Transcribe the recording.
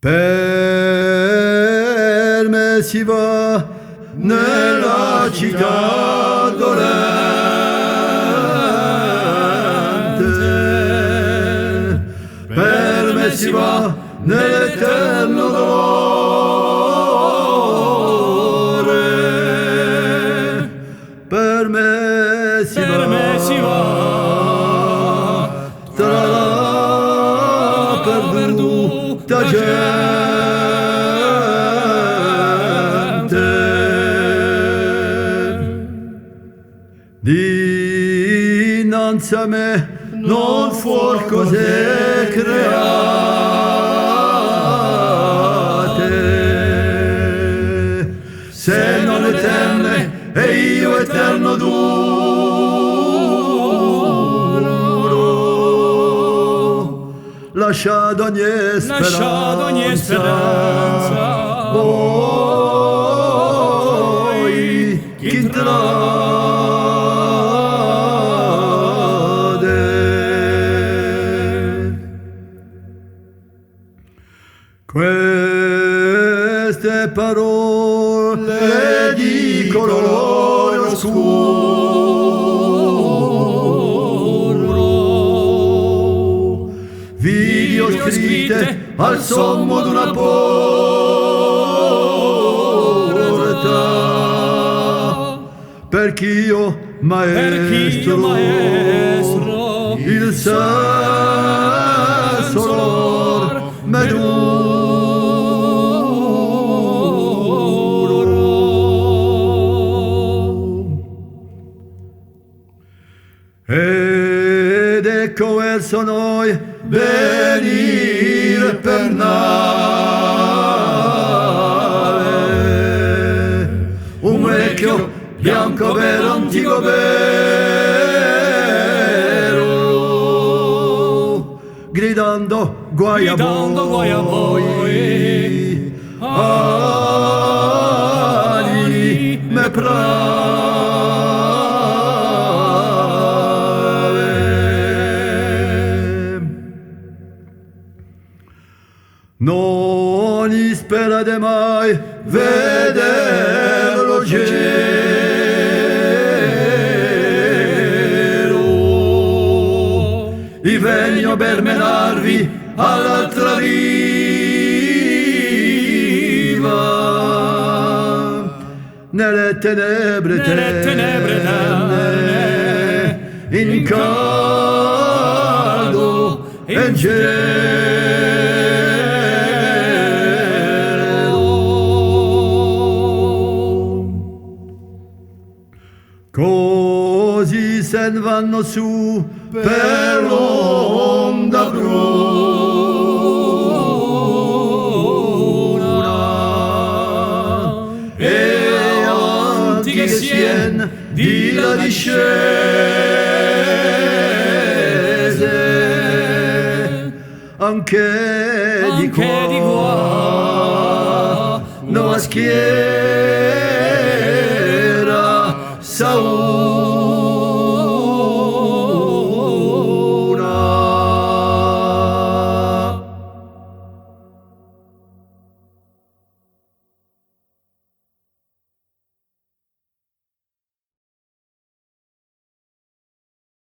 Per me si va nella città dolente, per me si va nell'eterno dolore, per me si va tra la perduta gente. Dinanzi a me non fuor cose create, se non eterne e io eterno duro, lasciado ogni speranza, voi chi queste parole di colore oscuro vi ho scritte al sommo d'una porta, perch'io maestro il senso me ed ecco verso noi venire per nave un vecchio bianco vero antico vero, gridando guai a voi, anime prave. Non sperate mai vederlo i venio per menarvi all'altra riva, nelle tenebre eterne, in caldo e gelo. Così se ne vanno su per l'onda bruna e antiche sien di là discese, anche di qua nuova schiera Saul